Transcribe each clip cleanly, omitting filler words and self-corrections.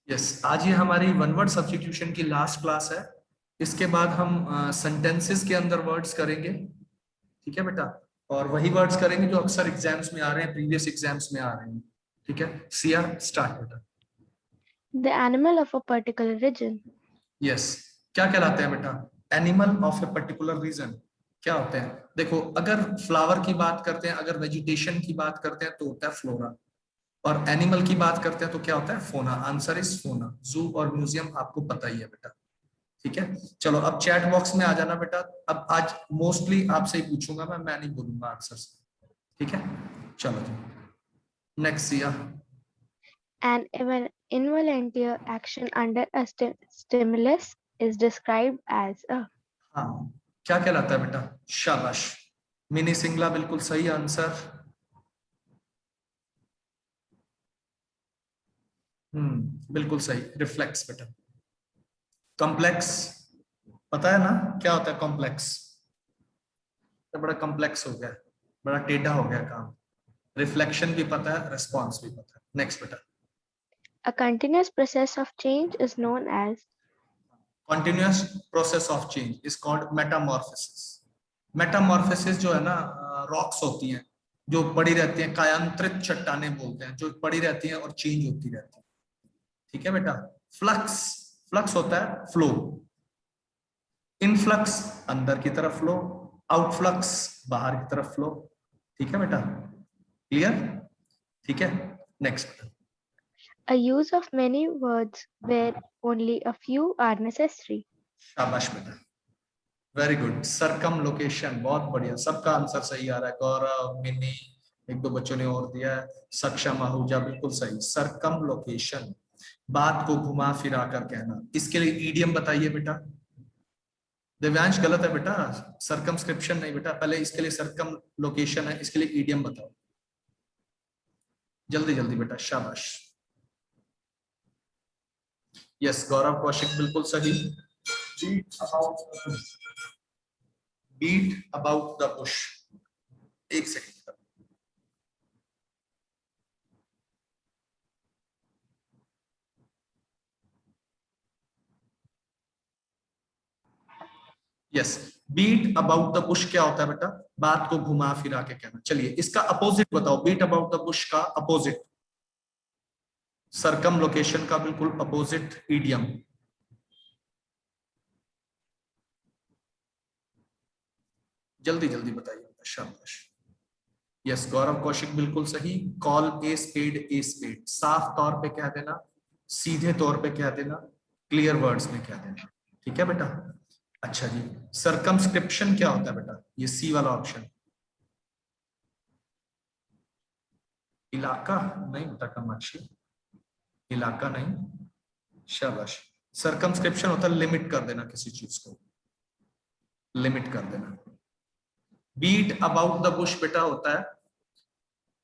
Yes, आज ये हमारी वन वर्ड सब्स्टिट्यूशन की लास्ट क्लास है। इसके बाद हम सेंटेंसेस के अंदर वर्ड्स करेंगे। ठीक है बेटा, और वही वर्ड्स करेंगे जो अक्सर एग्जाम्स में आ रहे हैं, प्रीवियस एग्जाम्स में आ रहे हैं। ठीक है, सिया स्टार्ट बेटा। The animal of a particular region. Yes, क्या कहलाते हैं बेटा? Animal of a particular region क्या होते हैं? देखो, अगर फ्लावर की बात करते हैं, अगर वेजिटेशन की बात करते हैं तो होता है फ्लोरा, और एनिमल की बात करते हैं तो क्या होता है? फोना। आंसर इज फोना। जू और म्यूजियम आपको पता ही है बेटा। ठीक है, चलो अब चैट बॉक्स में आ जाना बेटा। अब आज मोस्टली आपसे ही पूछूंगा मैं नहीं बोलूंगा आंसर। ठीक है, चलो जी, next Siya. An involuntary action under a stimulus is described as a. हाँ, क्या कहलाता है बेटा? शाबाश, मिनी सिंगला बिल्कुल सही आंसर। बिल्कुल सही, रिफ्लेक्स बेटा। कॉम्प्लेक्स, पता है ना क्या होता है कॉम्प्लेक्स? तो बड़ा कॉम्प्लेक्स हो गया, बड़ा टेढ़ा हो गया काम। रिफ्लेक्शन भी पता है, रिस्पॉन्स भी पता है। नेक्स्ट बेटा। A continuous process of change is known as. Continuous process of change is called Metamorphosis. Metamorphosis जो है ना, रॉक्स होती हैं जो पड़ी रहती हैं, कायांतरित चट्टानें बोलते हैं, जो पड़ी रहती हैं और चेंज होती रहती है। ठीक है बेटा। फ्लक्स, फ्लक्स होता है फ्लो। इनफ्लक्स अंदर की तरफ फ्लो, आउटफ्लक्स बाहर की तरफ फ्लो। ठीक है बेटा, क्लियर? ठीक है, नेक्स्ट बेटा। A use of many words where only a few are necessary. शाबाश बेटा, वेरी गुड। सरकम लोकेशन, बहुत बढ़िया, सबका आंसर सही आ रहा है। गौरव, मिनी, एक दो बच्चों ने और दिया है, सक्षम, आहूजा, बिल्कुल सही। सरकम लोकेशन, बात को घुमा फिरा कर कहना। इसके लिए ईडियम बताइए बेटा। दिव्यांश गलत है बेटा, सरकमस्क्रिप्शन नहीं बेटा, पहले इसके लिए सरकम लोकेशन है, इसके लिए ईडियम बताओ जल्दी जल्दी बेटा, शाबाश। यस, गौरव कौशिक बिल्कुल सही। बीट अबाउट द बुश, एक second. Yes, beat about the bush क्या होता है बेटा? बात को घुमा फिरा के कहना। चलिए इसका अपोजिट बताओ, बीट अबाउट द बुश का अपोजिट, सरकम लोकेशन का बिल्कुल अपोजिट, ईडियम। जल्दी जल्दी बताइए, शाबाश। यस, गौरव कौशिक बिल्कुल सही। Call a spade a spade, साफ तौर पे कह देना, सीधे तौर पे कह देना, क्लियर वर्ड्स में कह देना। ठीक है बेटा। अच्छा जी, सरकमस्क्रिप्शन क्या होता है बेटा? ये सी वाला ऑप्शन। इलाका नहीं बेटा, कामाक्षी, इलाका नहीं। शाबाश। सरकमस्क्रिप्शन होता है लिमिट कर देना किसी चीज को, लिमिट कर देना। बीट अबाउट द बुश बेटा होता है,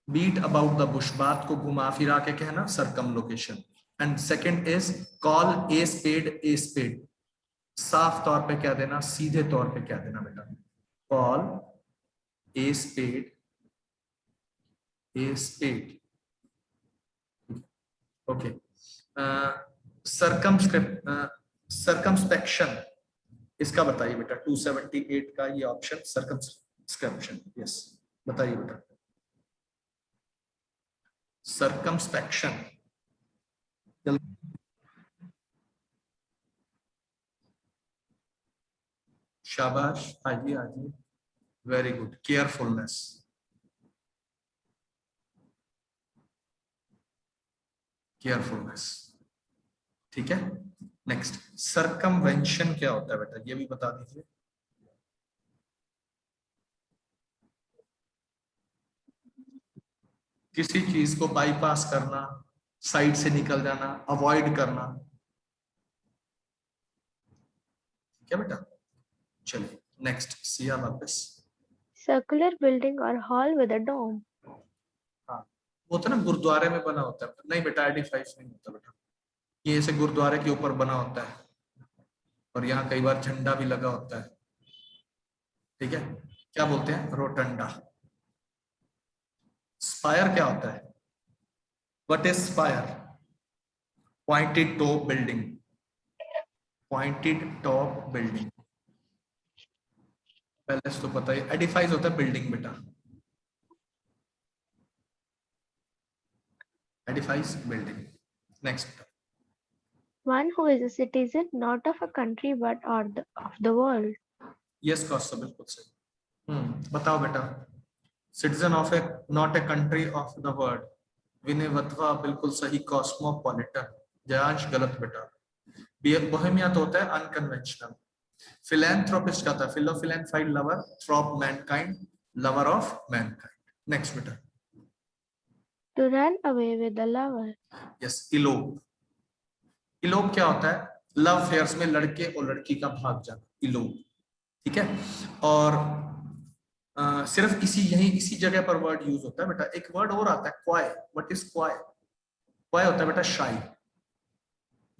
बीट अबाउट द बुश, बात को घुमा फिरा के कहना, circumlocution. And second is call a spade a spade, साफ तौर पे कह देना, सीधे तौर पे कह देना बेटा, call a spade a spade. Okay, circumspect, circumspection, इसका बताइए बेटा, 278 का ये ऑप्शन, सरकमस्क्रिप्शन। यस, बताइए बेटा। सरकमस्पेक्शन, शाबाश, आइए आइए, वेरी गुड। Carefulness, carefulness. ठीक है, नेक्स्ट। सरकमवेंशन क्या होता है बेटा, ये भी बता दीजिए। किसी चीज को बाईपास करना, साइड से निकल जाना, अवॉइड करना। ठीक है बेटा, चलिए नेक्स्ट, सिया वापस। Circular building or hall with a dome. हाँ, वो तो ना गुरुद्वारे में बना होता है। नहीं बेटा, एडिफाइस नहीं होता बेटा, ये ऐसे गुरुद्वारे के ऊपर बना होता है, और यहाँ कई बार झंडा भी लगा होता है। ठीक है, क्या बोलते हैं? रोटंडा। स्पायर क्या होता है? What is spire? Pointed top building, pointed top building, palace तो पता ही, एडिफाइज होता है बिल्डिंग बेटा, एडिफाइज building. Next, One who is a citizen not of a country but of the world. Yes cost बिल्कुल सही। बताओ बेटा, citizen of a not a country of the world, Vinay Wadhwa बिल्कुल सही, कॉस्मोपॉलिटन। जयांश गलत बेटा, बोहेमिया तो होता है अनकन्वेंशनल। फिलैंथ्रोपिस्ट का था फिलोफिलैंथ्राइड लवर, थ्रॉप mankind, lover of mankind. Next बेटा, To run away with the lover. Yes elope. Elope क्या होता है? लव फेयर्स में लड़के और लड़की का भाग जाना, इलोप। ठीक है, और सिर्फ इसी जगह पर वर्ड यूज होता है बेटा। एक वर्ड और आता है क्वाय। What is क्वाय? क्वाय होता है बेटा शाई।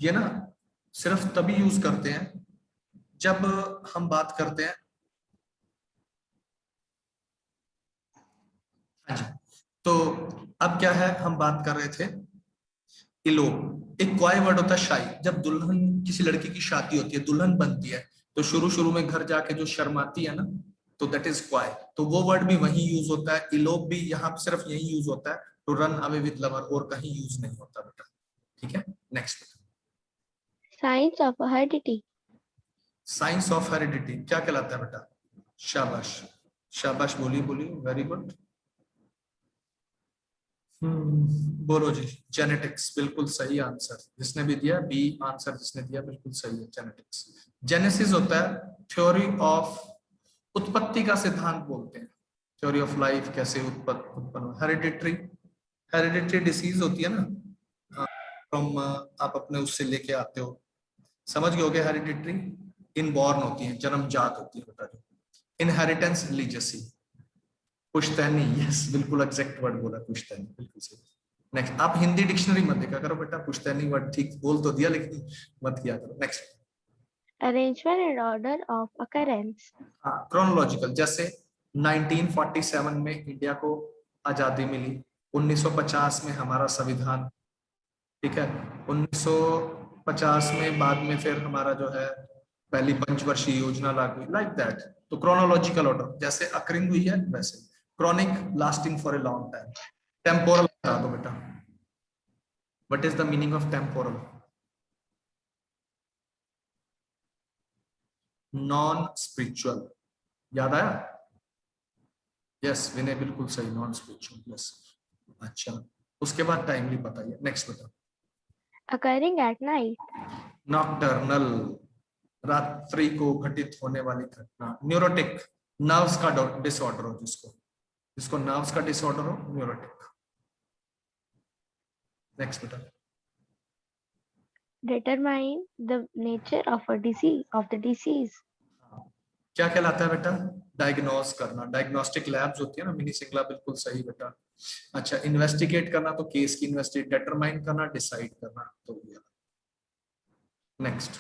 ये ना सिर्फ तभी यूज करते हैं जब हम बात करते हैं, अच्छा तो अब क्या है, हम बात कर रहे थे इलोप। एक क्वाय वर्ड होता है शाई। जब दुल्हन, किसी लड़की की शादी होती है, दुल्हन बनती है, तो शुरू में घर जाके जो शर्माती है ना, तो दैट इज क्वाय। तो वो वर्ड भी वहीं यूज होता है, इलोप भी यहाँ सिर्फ यही यूज होता है, to run away with lover, और कहीं यूज नहीं होता बेटा। ठीक है, next. Signs of heredity. Signs of heredity क्या कहलाता है बेटा? शाबाश, शाबाश, बोलिए बोलिए, वेरी गुड। बोलो जी, जेनेटिक्स बिल्कुल सही आंसर। जिसने भी दिया बी आंसर, जिसने दिया बिल्कुल सही है, जेनेटिक्स। जेनेसिस होता है थ्योरी ऑफ, उत्पत्ति का सिद्धांत बोलते हैं, थ्योरी ऑफ लाइफ, कैसे उत्पन्न। हेरिडिटरी, हेरिडिटरी डिसीज होती है ना, फ्रॉम आप अपने उससे लेके आते हो, समझ गए होगे। हेरिडिटरी इनबॉर्न होती है, जन्मजात होती है बेटा। इनहेरिटेंस लीजेसी, पुश्तैनी, यस बिल्कुल एग्जैक्ट वर्ड बोला, पुश्तैनी बिल्कुल सही। नेक्स्ट, आप हिंदी डिक्शनरी मत देखा करो बेटा, पुश्तैनी वर्ड ठीक बोल तो दिया लेकिन मत किया करो। Next, Arrangement and order of occurrence. हाँ क्रोनोलॉजिकल। जैसे 1947 में इंडिया को आजादी मिली, 1950 में हमारा संविधान, ठीक है, 1950 में बाद में फिर हमारा जो है पहली पंचवर्षीय योजना लागू, लाइक दैट। तो क्रोनोलॉजिकल ऑर्डर, जैसे अकरिंग हुई है वैसे। Chronic, lasting for a long time. Temporal बता दो बेटा, what is the meaning of temporal? Non spiritual, याद आया? यस विनय बिल्कुल सही, नॉन स्पिरिचुअल, यस। अच्छा, उसके बाद टाइमली बताइए। नेक्स्ट बता, Occurring at night. नॉकटर्नल, रात्रि को घटित होने वाली घटना। न्यूरोटिक, नर्व्स का डिसऑर्डर हो, जिसको नर्व्स का डिसऑर्डर हो, न्यूरोटिक। नेक्स्ट बेटा, Determine the nature of the disease. क्या कहलाता है बेटा? डायग्नोस करना। डायग्नोस्टिक लैब्स होती है ना, मिनी सिंगला बिल्कुल सही बेटा। अच्छा, इन्वेस्टिगेट करना, तो केस की इन्वेस्टिगेट, डिटरमाइन करना, डिसाइड करना, तो नेक्स्ट।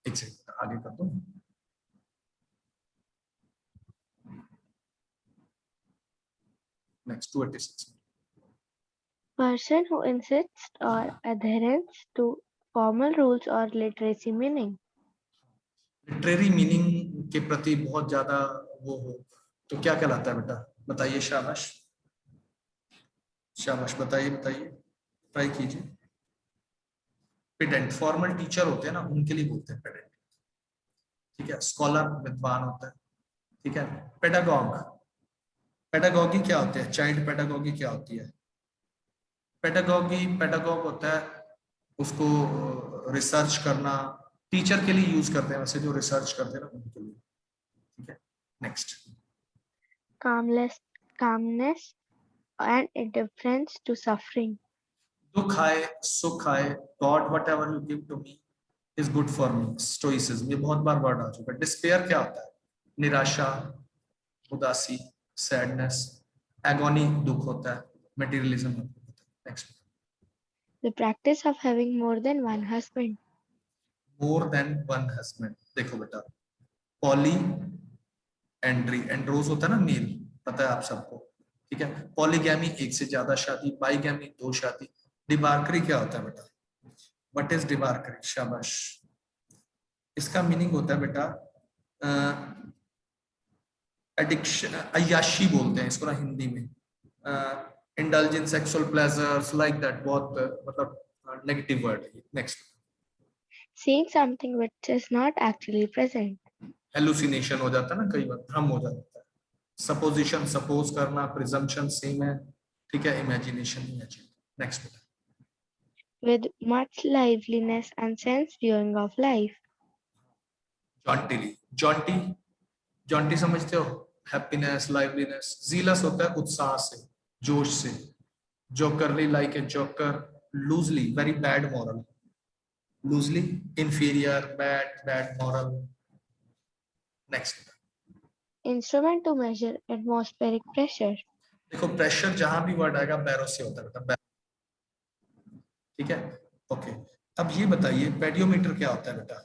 एक सेकंड आगे कर दो। Next 286, Person who insists or adherence to formal rules or literacy meaning. Literary meaning के प्रति बहुत ज्यादा वो हो, तो क्या कहलाता है बेटा? बताइए, शाबाश शाबाश, बताइए बताइए, ट्राई कीजिए। पेडेंट, फॉर्मल टीचर होते हैं ना, उनके लिए बोलते हैं पेडेंट। ठीक है, स्कॉलर विद्वान होता है। ठीक है, पेडागॉग, पेडागॉगी क्या होते हैं? चाइल्ड पेडागॉगी क्या होती है? पेडागॉगी, पेडागॉग होता है उसको रिसर्च करना, टीचर के लिए यूज करते हैं वैसे, जो रिसर्च करते हैं ना उनके लिए। ठीक है, next. Calmness and indifference to suffering. दुख आए सुख आए, God whatever you give to me is good for me, stoicism, ये बहुत बार वर्ड आ चुका है। डिस्पेयर क्या होता है? निराशा, उदासी, सैडनेस। एगोनी दुख होता है, मटेरियलिज्म होता है। Next, The practice of having more than one husband. More than one husband, देखो बेटा, पॉली एंड्री, एंड्रोस होता है ना मेल, पता है आप सबको। ठीक है, पॉलीगैमी एक से ज्यादा शादी, बाईगैमी दो शादी, डिबार्करी क्या होता है बेटा? What is debauchery? शाबाश। इसका मीनिंग होता है बेटा एडिक्शन, अय्याशी बोलते हैं इसको ना हिंदी में, indulge in sexual pleasures like that, बहुत मतलब नेगेटिव वर्ड है। Next, Seeing something which is not actually present. Hallucination हो जाता है ना, कई बार भ्रम हो जाता है। सपोजिशन, सपोज करना, प्रिजम्पशन सेम है, ठीक है, imagination, imagine. Next, With much liveliness and sense viewing of life. Jauntily, jaunty, jaunty समझते हो? Happiness, liveliness. जीलस होता है उत्साह से, जोश से। Jokerly, like a joker. Loosely, very bad moral. Loosely, inferior, bad, bad moral. Next, Instrument to measure atmospheric pressure. देखो pressure जहां भी वर्ड आएगा बैरो से होता है बेटा, ठीक है, ओके। अब ये बताइए पेडियोमीटर क्या होता है बेटा?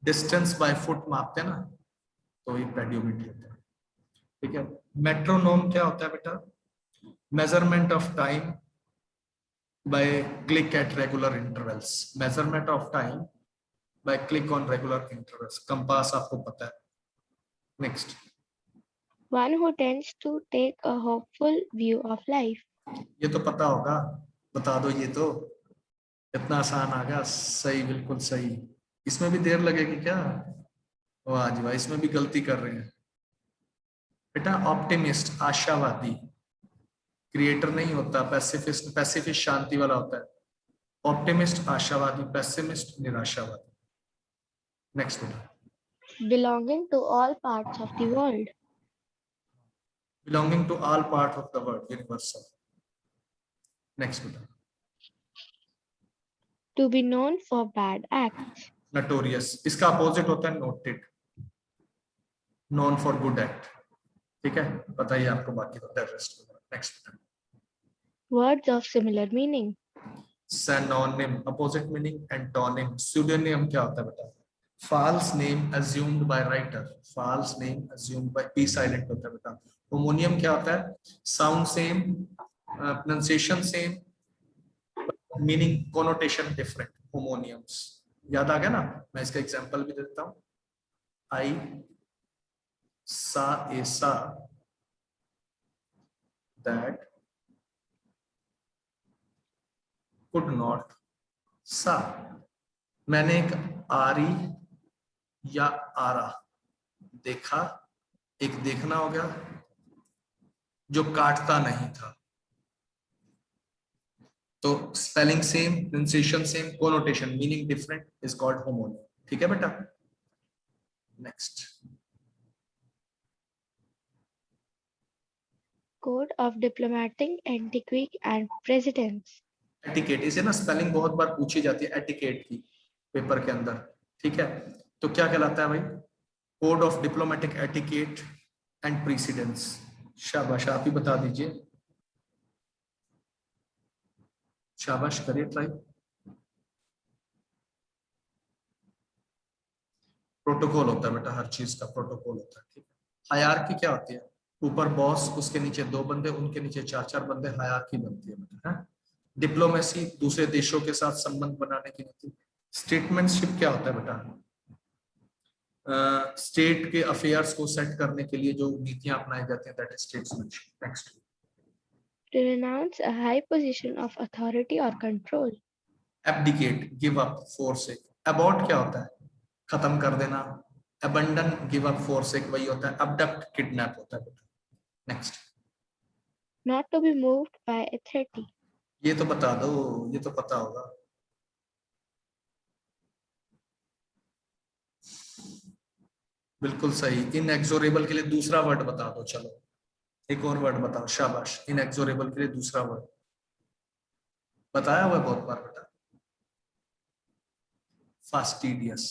डिस्टेंस बाय फुट मापते हैं ना, तो ये पेडियोमीटर होता है, ठीक है। मेट्रोनोम क्या होता है बेटा? Measurement of time by click at regular intervals. Measurement of time by click on regular intervals. Compass आपको पता है। Next, One who tends to take a hopeful view of life. ये तो पता होगा, बता दो। ये तो इतना आसान आ गया, सही, बिल्कुल सही। इसमें भी देर लगेगी क्या? वाह जी वाह, इसमें भी गलती कर रहे हैं बेटा। ऑप्टिमिस्ट, आशावादी। क्रिएटर नहीं होता, पैसिफिस्ट, पैसिफिस्ट शांति वाला होता है। ऑप्टिमिस्ट आशावादी, पेसिमिस्ट निराशावादी। नेक्स्ट बेटा, Belonging to all parts of the world. Belonging to all part of the world, universal. Next बेटा, To be known for bad acts. Notorious, इसका अपोजिट होता है noted, known for good act, ठीक है। बताइए आपको बाकी तो टेररिस्ट। नेक्स्ट बेटा, Words of similar meaning. Synonym, opposite meaning, antonym. Pseudonym क्या होता है बेटा? false name assumed by writer, false name assumed by, p silent होता है बेटा। होमोनियम क्या होता है? Sound same, pronunciation same, meaning connotation different. Homonyms याद आ गया ना? मैं इसका एग्जांपल भी देता हूं। आई सा ऐसा, दैट कुड नॉट सा। मैंने एक आरी या आरा देखा, एक देखना हो गया जो काटता नहीं था। तो spelling same, pronunciation same, connotation meaning different, is called homonym, ठीक है बेटा। Next, Code of diplomatic etiquette and precedence. Etiquette, इसे ना स्पेलिंग बहुत बार पूछी जाती है एटिकेट की पेपर के अंदर, ठीक है। तो क्या कहलाता है भाई? Code of diplomatic etiquette and precedence. शाबाश, आप ही बता दीजिए, शाबाश, करिए ट्राई। प्रोटोकॉल होता है बेटा, हर चीज का प्रोटोकॉल होता है, ठीक है। हायरार्की क्या होती है? ऊपर बॉस, उसके नीचे 2 बंदे, उनके नीचे 4-4 बंदे, हायरार्की बनती है बेटा, है। डिप्लोमेसी, दूसरे देशों के साथ संबंध बनाने की नीति। स्टेटमेंटशिप क्या होता है बेटा? स्टेट के अफेयर्स को सेट करने के लिए जो नीतियां अपनाई जाती हैं, that is statesmanship. Next, To renounce a high position of authority or control. Abdicate, give up for sake. Abort क्या होता है? खत्म कर देना। Abandon, give up for sake वही होता है। अबडक्ट, किडनैप होता है बेटा। Next, Not to be moved by authority. ये तो बता दो, ये तो पता होगा। बिल्कुल सही। इनएक्सोरेबल के लिए दूसरा वर्ड बता दो, चलो एक और वर्ड बताओ। शाबाश, इनएक्सोरेबल के लिए दूसरा वर्ड बताया हुआ है बहुत बार बेटा, फास्टिडियस।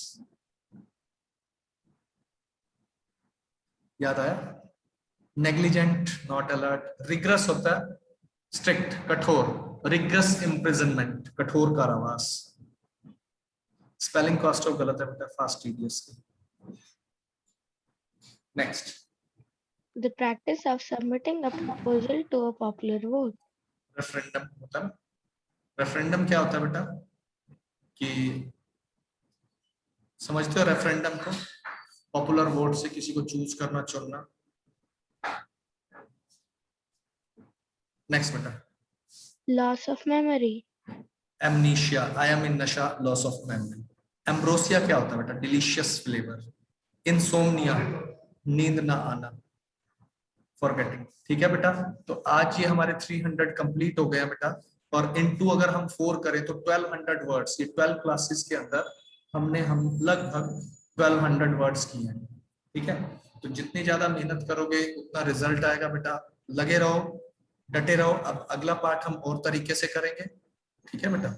याद आया? Negligent, not alert. रिग्रेस होता है स्ट्रिक्ट, कठोर। रिग्रेस इम्प्रिजनमेंट, कठोर कारावास। स्पेलिंग कॉस्ट ऑफ गलत है बेटा फास्टिडियस की। Next, The practice of submitting a proposal to a popular vote. Referendum मतलब, रेफरेंडम क्या होता है बेटा कि समझते हो रेफरेंडम को? पॉपुलर वोट से किसी को चूज करना, चुनना। नेक्स्ट बेटा, Loss of memory. Amnesia, I am in नशा, लॉस ऑफ मेमोरी। एम्ब्रोसिया क्या होता है बेटा? Delicious flavour. इंसोम्निया, नींद ना आना, फॉरगेटिंग। ठीक है बेटा, तो आज ये हमारे 300 कंप्लीट हो गया बेटा। और इनटू अगर हम 4 करें तो 1200 वर्ड्स, ये 12 क्लासेस के अंदर हम लगभग 1200 वर्ड्स किए हैं। ठीक है, तो जितनी ज्यादा मेहनत करोगे उतना रिजल्ट आएगा बेटा। लगे रहो, डटे रहो। अब अगला पार्ट हम और तरीके से करेंगे। ठीक है बेटा।